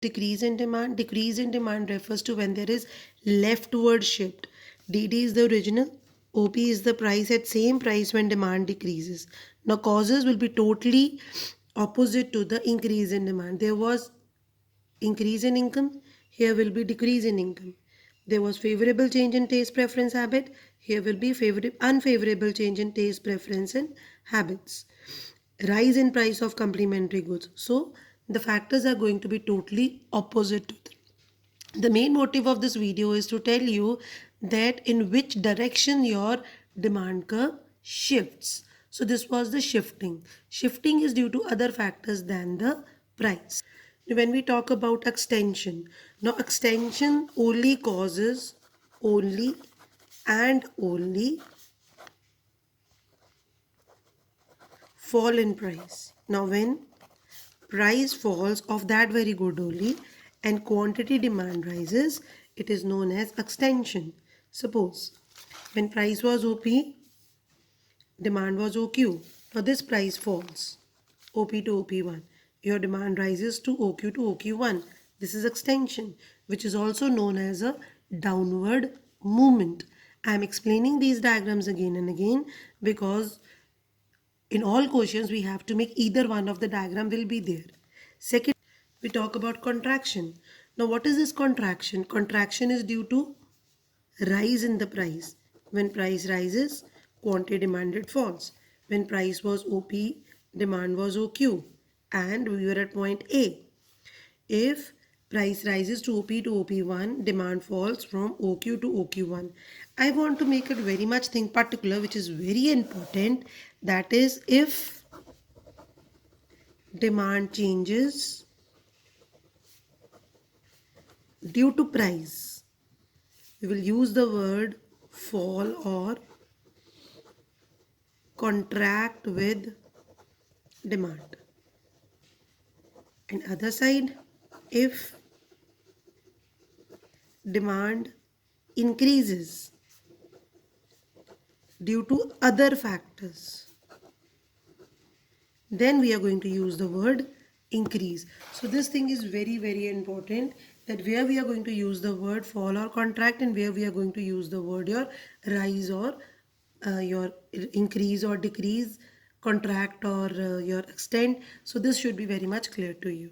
decrease in demand. Decrease in demand refers to when there is leftward shift. DD is the original, OP is the price at same price when demand decreases. Now causes will be totally opposite to the increase in demand. There was increase in income, here will be decrease in income. There was favorable change in taste preference habit, here will be unfavorable change in taste preference and habits. Rise in price of complementary goods. So the factors are going to be totally opposite to them. The main motive of this video is to tell you that in which direction your demand curve shifts. So this was the shifting. Shifting is due to other factors than the price. When we talk about extension, now extension only causes only and only fall in price. Now when price falls of that very good only and quantity demand rises, it is known as extension. Suppose when price was OP, demand was OQ. Now this price falls, OP to OP1. Your demand rises to OQ to OQ1. This is extension, which is also known as a downward movement. I am explaining these diagrams again and again because in all questions we have to make either one of the diagram will be there. Second, we talk about contraction. Now what is this contraction? Contraction is due to rise in the price. When price rises, quantity demanded falls. When price was OP, demand was OQ and we were at point A. If price rises to OP to OP1, demand falls from OQ to OQ1. I want to make it very much thing particular, which is very important. That is, if demand changes due to price, we will use the word fall or contract with demand. And other side, if demand increases due to other factors, then we are going to use the word increase. So this thing is very, very important, that where we are going to use the word fall or contract and where we are going to use the word your rise or your increase or decrease, contract or your extend. So this should be very much clear to you.